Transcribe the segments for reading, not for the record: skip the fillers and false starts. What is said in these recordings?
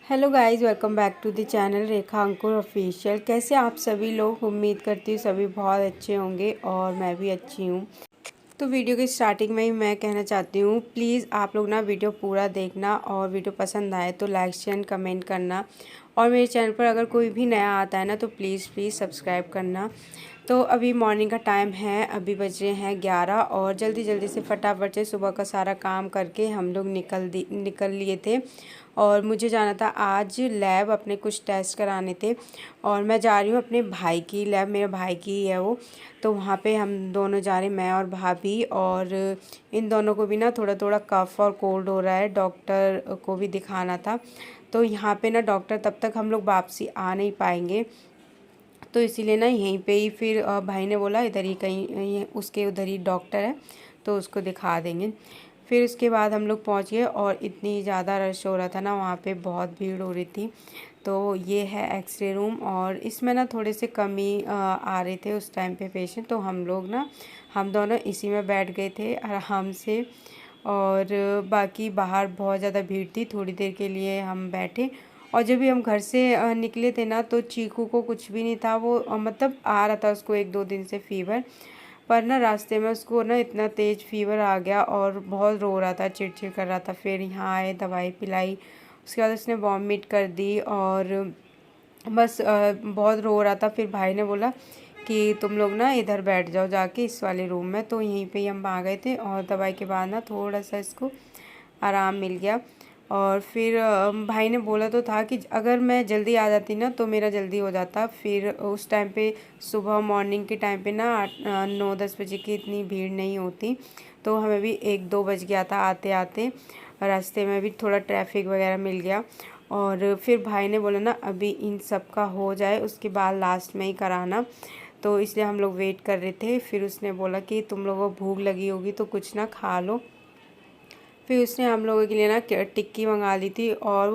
Hello guys, welcome back to the channel Rekha Ankur official. कैसे आप सभी लोग? उम्मीद करती हूँ सभी बहुत अच्छे होंगे और मैं भी अच्छी हूँ। तो वीडियो की स्टार्टिंग में ही मैं कहना चाहती हूँ, प्लीज़ आप लोग ना वीडियो पूरा देखना और वीडियो पसंद आए तो लाइक शेयर कमेंट करना। और मेरे चैनल पर अगर कोई भी नया आता है ना तो प्लीज़ सब्सक्राइब करना। तो अभी मॉर्निंग का टाइम है, अभी बज रहे हैं 11 और जल्दी जल्दी से फटाफट से सुबह का सारा काम करके हम लोग निकल लिए थे। और मुझे जाना था आज लैब, अपने कुछ टेस्ट कराने थे और मैं जा रही हूँ अपने भाई की लैब, मेरे भाई की ही है वो। तो वहाँ पे हम दोनों जा रहे हैं, मैं और भाभी। और इन दोनों को भी ना थोड़ा थोड़ा कफ़ और कोल्ड हो रहा है, डॉक्टर को भी दिखाना था। तो यहाँ पे ना डॉक्टर, तब तक हम लोग वापसी आ नहीं पाएंगे, तो इसीलिए ना यहीं पे ही फिर भाई ने बोला इधर ही कहीं उसके उधर ही डॉक्टर है तो उसको दिखा देंगे। फिर उसके बाद हम लोग पहुँच गए और इतनी ज़्यादा रश हो रहा था ना, वहाँ पे बहुत भीड़ हो रही थी। तो ये है एक्सरे रूम और इसमें ना थोड़े से कम ही आ रहे थे उस टाइम पे पेशेंट, तो हम दोनों इसी में बैठ गए थे आराम से। और बाकी बाहर बहुत ज़्यादा भीड़ थी, थोड़ी देर के लिए हम बैठे। और जब भी हम घर से निकले थे ना तो चीकू को कुछ भी नहीं था, वो मतलब आ रहा था उसको 1-2 दिन से फ़ीवर, पर ना रास्ते में उसको ना इतना तेज़ फ़ीवर आ गया और बहुत रो रहा था, चिड़चिड़ कर रहा था। फिर यहाँ आए, दवाई पिलाई, उसके बाद उसने वॉमिट कर दी और बस बहुत रो रहा था। फिर भाई ने बोला कि तुम लोग ना इधर बैठ जाओ जाके इस वाले रूम में, तो यहीं पे ही हम आ गए थे। और दवाई के बाद ना थोड़ा सा इसको आराम मिल गया। और फिर भाई ने बोला तो था कि अगर मैं जल्दी आ जाती ना तो मेरा जल्दी हो जाता। फिर उस टाइम पे सुबह मॉर्निंग के टाइम पे ना 9-10 बजे की इतनी भीड़ नहीं होती, तो हमें भी 1-2 बज गया था आते आते। रास्ते में भी थोड़ा ट्रैफिक वगैरह मिल गया। और फिर भाई ने बोला ना अभी इन सब का हो जाए उसके बाद लास्ट में ही कराना, तो इसलिए हम लोग वेट कर रहे थे। फिर उसने बोला कि तुम लोगों को भूख लगी होगी तो कुछ ना खा लो। फिर उसने हम लोगों के लिए ना टिक्की मंगा ली थी और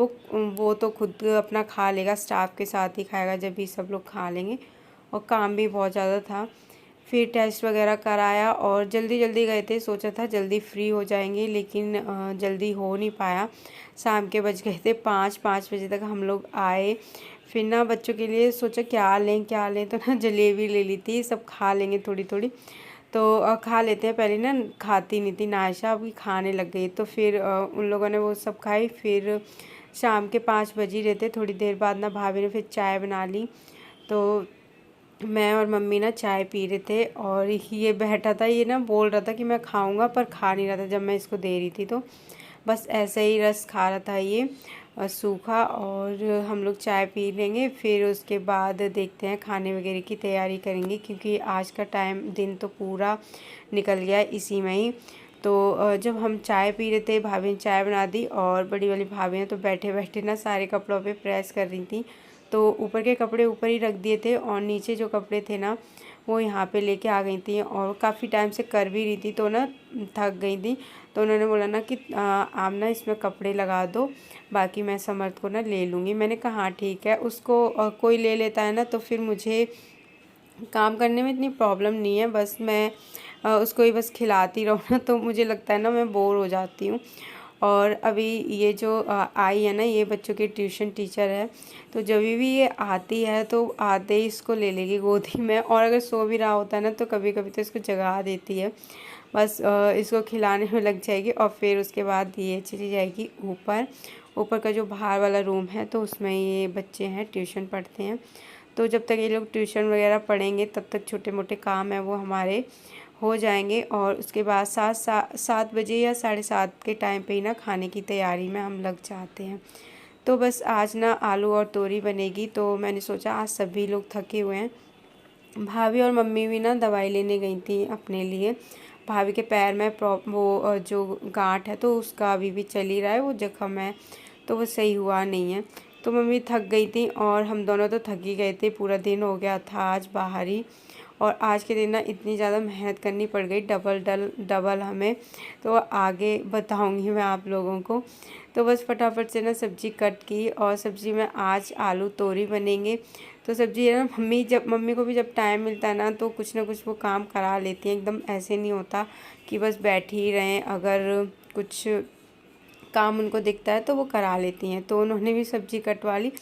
वो तो खुद अपना खा लेगा, स्टाफ के साथ ही खाएगा जब भी सब लोग खा लेंगे। और काम भी बहुत ज़्यादा था। फिर टेस्ट वगैरह कराया और जल्दी जल्दी गए थे, सोचा था जल्दी फ्री हो जाएंगे लेकिन जल्दी हो नहीं पाया। शाम के बज गए थे 5 बजे तक हम लोग आए। फिर ना बच्चों के लिए सोचा क्या लें, तो ना जलेबी ले ली थी, सब खा लेंगे थोड़ी थोड़ी। तो खा लेते हैं, पहले ना खाती नहीं थी नायशा, अभी खाने लग गई। तो फिर उन लोगों ने वो सब खाई। फिर शाम के 5 बज ही रहते, थोड़ी देर बाद ना भाभी ने फिर चाय बना ली। तो मैं और मम्मी ना चाय पी रहे थे और ये बैठा था, ये ना बोल रहा था कि मैं खाऊंगा पर खा नहीं रहा था जब मैं इसको दे रही थी। तो बस ऐसे ही रस खा रहा था ये सूखा। और हम लोग चाय पी लेंगे, फिर उसके बाद देखते हैं खाने वगैरह की तैयारी करेंगे, क्योंकि आज का दिन तो पूरा निकल गया इसी में ही। तो जब हम चाय पी रहे थे, भाभी ने चाय बना दी और बड़ी वाली भाभी ने तो बैठे बैठे ना सारे कपड़ों पे प्रेस कर रही थी। तो ऊपर के कपड़े ऊपर ही रख दिए थे और नीचे जो कपड़े थे ना वो यहाँ पे लेके आ गई थी और काफ़ी टाइम से कर भी रही थी, तो ना थक गई थी। तो उन्होंने बोला ना कि आप ना इसमें कपड़े लगा दो, बाकी मैं समर्थ को ना ले लूँगी। मैंने कहा हाँ ठीक है। उसको कोई ले लेता है ना तो फिर मुझे काम करने में इतनी प्रॉब्लम नहीं है, बस मैं उसको ही बस खिलाती रहूँ ना तो मुझे लगता है ना मैं बोर हो जाती हूँ। और अभी ये जो आई है ना, ये बच्चों की ट्यूशन टीचर है, तो जब भी ये आती है तो आते ही इसको ले लेगी गोदी में, और अगर सो भी रहा होता है ना तो कभी कभी तो इसको जगा देती है। बस इसको खिलाने में लग जाएगी और फिर उसके बाद ये चली जाएगी ऊपर। ऊपर का जो बाहर वाला रूम है तो उसमें ये बच्चे हैं, ट्यूशन पढ़ते हैं। तो जब तक ये लोग ट्यूशन वगैरह पढ़ेंगे तब तक छोटे मोटे काम है वो हमारे हो जाएंगे। और उसके बाद 7 बजे या 7:30 के टाइम पे ही ना खाने की तैयारी में हम लग जाते हैं। तो बस आज ना आलू और तोरी बनेगी, तो मैंने सोचा आज सभी लोग थके हुए हैं। भाभी और मम्मी भी ना दवाई लेने गई थी अपने लिए। भाभी के पैर में जो गांठ है तो उसका अभी भी चल ही रहा है, वो जख्म है तो वो सही हुआ नहीं है। तो मम्मी थक गई थी और हम दोनों तो थक ही गए थे, पूरा दिन हो गया था आज बाहर ही। और आज के दिन ना इतनी ज़्यादा मेहनत करनी पड़ गई, डबल हमें। तो आगे बताऊंगी मैं आप लोगों को। तो बस फटाफट से ना सब्ज़ी कट की और सब्ज़ी में आज आलू तोरी बनेंगे। तो सब्ज़ी है ना, मम्मी को भी जब टाइम मिलता है ना तो कुछ ना कुछ वो काम करा लेती हैं, एकदम ऐसे नहीं होता कि बस बैठ ही रहें। अगर कुछ काम उनको दिखता है तो वो करा लेती हैं। तो उन्होंने भी सब्ज़ी कटवा ली,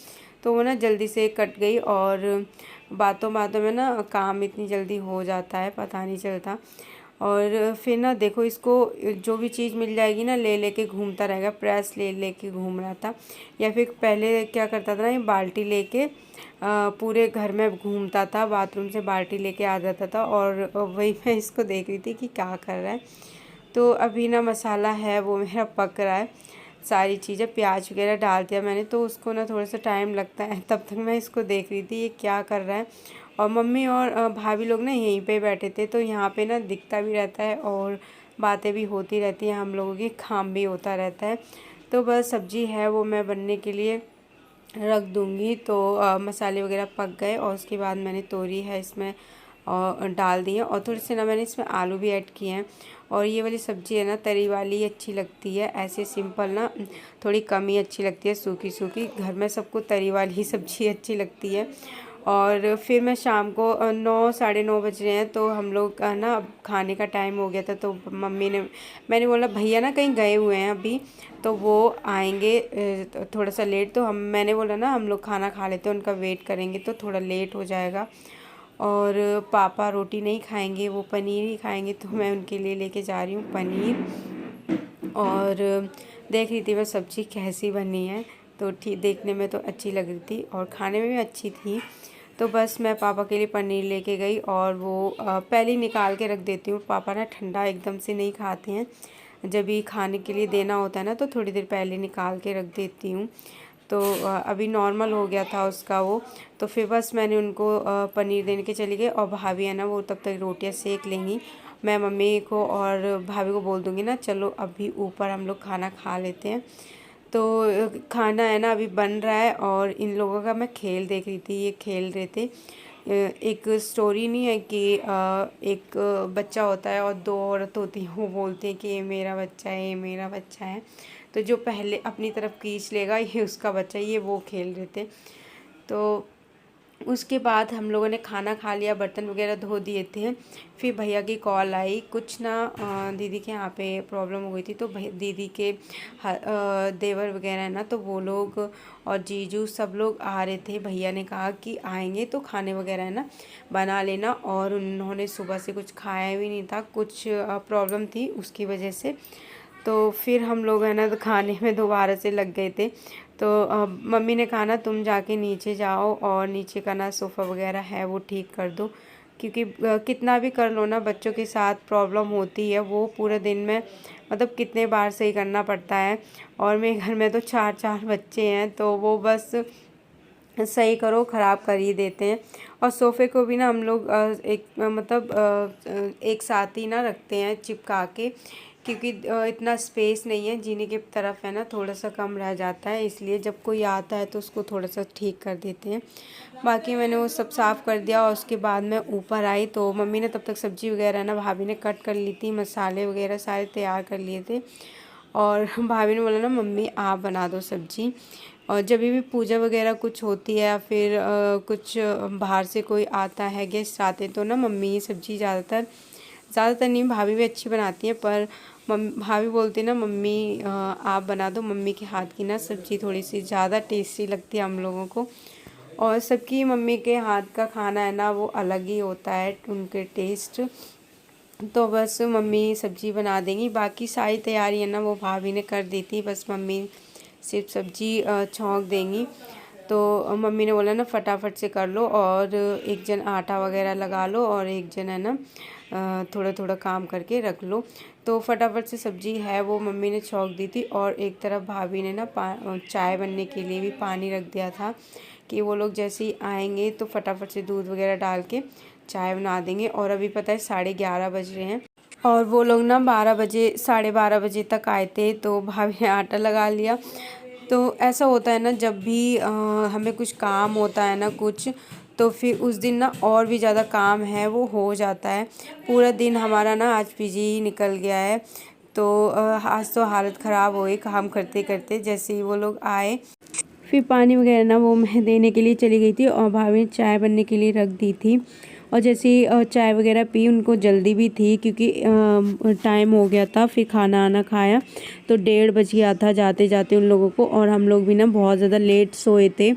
तो वो ना जल्दी से कट गई और बातों बातों में ना काम इतनी जल्दी हो जाता है, पता नहीं चलता। और फिर ना देखो, इसको जो भी चीज़ मिल जाएगी ना ले लेके घूमता रहेगा, प्रेस ले लेके घूम रहा था। या फिर पहले क्या करता था ना, ये बाल्टी लेके पूरे घर में घूमता था, बाथरूम से बाल्टी लेके आ जाता था। और वही मैं इसको देख रही थी कि क्या कर रहा है। तो अभी ना मसाला है वो मेरा पक रहा है, सारी चीज़ें प्याज वगैरह डाल दिया मैंने, तो उसको ना थोड़ा सा टाइम लगता है। तब तक मैं इसको देख रही थी ये क्या कर रहा है। और मम्मी और भाभी लोग ना यहीं पे बैठे थे, तो यहाँ पे ना दिखता भी रहता है और बातें भी होती रहती हैं, हम लोगों की काम भी होता रहता है। तो बस सब्ज़ी है वो मैं बनने के लिए रख दूँगी। तो मसाले वगैरह पक गए और उसके बाद मैंने तोरी है इसमें और डाल दी है, और थोड़े से ना मैंने इसमें आलू भी ऐड किए हैं। और ये वाली सब्ज़ी है ना तरी वाली अच्छी लगती है, ऐसे सिंपल ना थोड़ी कम ही अच्छी लगती है, सूखी सूखी। घर में सबको तरी वाली ही सब्ज़ी अच्छी लगती है। और फिर मैं शाम को 9 साढ़े 9 बज रहे हैं, तो हम लोग का ना अब खाने का टाइम हो गया था। तो मम्मी ने, मैंने बोला भैया ना कहीं गए हुए हैं अभी, तो वो आएंगे थोड़ा सा लेट। तो मैंने बोला ना हम लोग खाना खा लेते हैं, उनका वेट करेंगे तो थोड़ा लेट हो जाएगा। और पापा रोटी नहीं खाएंगे, वो पनीर ही खाएंगे, तो मैं उनके लिए लेके जा रही हूँ पनीर। और देख रही थी मैं सब्ज़ी कैसी बनी है, तो ठीक, देखने में तो अच्छी लग रही थी और खाने में भी अच्छी थी। तो बस मैं पापा के लिए पनीर लेके गई और वो पहले ही निकाल के रख देती हूँ। पापा ना ठंडा एकदम से नहीं खाते हैं, जब भी खाने के लिए देना होता है ना तो थोड़ी देर पहले निकाल के रख देती हूँ। तो अभी नॉर्मल हो गया था उसका वो। तो फिर बस मैंने उनको पनीर देने के चली गई, और भाभी है ना वो तब तक रोटियां सेक लेंगी। मैं मम्मी को और भाभी को बोल दूँगी ना चलो अभी ऊपर हम लोग खाना खा लेते हैं। तो खाना है ना अभी बन रहा है, और इन लोगों का मैं खेल देख रही थी, ये खेल रहे थे। एक स्टोरी नहीं है कि एक बच्चा होता है और दो औरत होती हैं, वो बोलते हैं कि ये मेरा बच्चा है, ये मेरा बच्चा है। तो जो पहले अपनी तरफ खींच लेगा ये उसका बच्चा, ये वो खेल रहे थे। तो उसके बाद हम लोगों ने खाना खा लिया, बर्तन वगैरह धो दिए थे। फिर भैया की कॉल आई, कुछ ना दीदी के यहाँ पे प्रॉब्लम हो गई थी। तो दीदी के देवर वगैरह है ना, तो वो लोग और जीजू सब लोग आ रहे थे। भैया ने कहा कि आएंगे तो खाने वगैरह है ना बना लेना, और उन्होंने सुबह से कुछ खाया भी नहीं था, कुछ प्रॉब्लम थी उसकी वजह से। तो फिर हम लोग है ना तो खाने में दोबारा से लग गए थे। तो मम्मी ने कहा ना तुम जाके नीचे जाओ और नीचे का ना सोफ़ा वगैरह है वो ठीक कर दो, क्योंकि कितना भी कर लो ना बच्चों के साथ प्रॉब्लम होती है, वो पूरे दिन में मतलब कितने बार सही करना पड़ता है। और मेरे घर में तो 4 बच्चे हैं, तो वो बस सही करो ख़राब कर ही देते हैं। और सोफ़े को भी ना हम लोग एक साथ ही ना रखते हैं चिपका के, क्योंकि इतना स्पेस नहीं है, जीने की तरफ है ना थोड़ा सा कम रह जाता है, इसलिए जब कोई आता है तो उसको थोड़ा सा ठीक कर देते हैं। बाकी मैंने वो सब साफ़ कर दिया, और उसके बाद मैं ऊपर आई तो मम्मी ने तब तक सब्ज़ी वगैरह ना भाभी ने कट कर ली थी, मसाले वगैरह सारे तैयार कर लिए थे। और भाभी ने बोला ना मम्मी आप बना दो सब्ज़ी। और जब भी पूजा वगैरह कुछ होती है या फिर कुछ बाहर से कोई आता है, गेस्ट आते हैं, तो ना मम्मी ही सब्ज़ी ज़्यादातर नहीं, भाभी भी अच्छी बनाती हैं, पर भाभी बोलती है ना मम्मी आप बना दो, मम्मी के हाथ की ना सब्ज़ी थोड़ी सी ज़्यादा टेस्टी लगती है हम लोगों को। और सबकी मम्मी के हाथ का खाना है ना वो अलग ही होता है, उनके टेस्ट। तो बस मम्मी सब्ज़ी बना देंगी, बाकी सारी तैयारी है ना वो भाभी ने कर दी थी, बस मम्मी सिर्फ सब्ज़ी छौंक देंगी। तो मम्मी ने बोला ना फटाफट से कर लो, और एक जन आटा वगैरह लगा लो और एक जन है ना थोड़ा थोड़ा काम करके रख लो। तो फटाफट से सब्ज़ी है वो मम्मी ने छौंक दी थी, और एक तरफ भाभी ने ना चाय बनने के लिए भी पानी रख दिया था, कि वो लोग जैसे ही आएंगे तो फटाफट से दूध वगैरह डाल के चाय बना देंगे। और अभी पता है 11:30 बज रहे हैं, और वो लोग ना 12 बजे 12:30 बजे तक आए थे, तो भाभी ने आटा लगा लिया। तो ऐसा होता है ना जब भी हमें कुछ काम होता है ना कुछ, तो फिर उस दिन ना और भी ज़्यादा काम है वो हो जाता है। पूरा दिन हमारा ना आज बिजी ही निकल गया है। तो आज तो हालत ख़राब हो गई काम करते करते। जैसे ही वो लोग आए, फिर पानी वगैरह ना वो मैं देने के लिए चली गई थी, और भाभी ने चाय बनने के लिए रख दी थी। और जैसे चाय वगैरह पी, उनको जल्दी भी थी क्योंकि टाइम हो गया था। फिर खाना आना खाया तो 1:30 बज गया था जाते जाते उन लोगों को, और हम लोग भी ना बहुत ज़्यादा लेट सोए थे,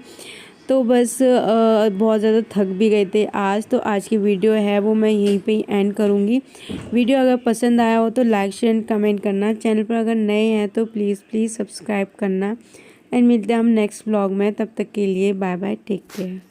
तो बस बहुत ज़्यादा थक भी गए थे आज। तो आज की वीडियो है वो मैं यहीं पे ही एंड करूँगी। वीडियो अगर पसंद आया हो तो लाइक शेयर कमेंट करना, चैनल पर अगर नए हैं तो प्लीज़ सब्सक्राइब करना। एंड मिलते हैं हम नेक्स्ट व्लॉग में, तब तक के लिए बाय बाय, टेक केयर।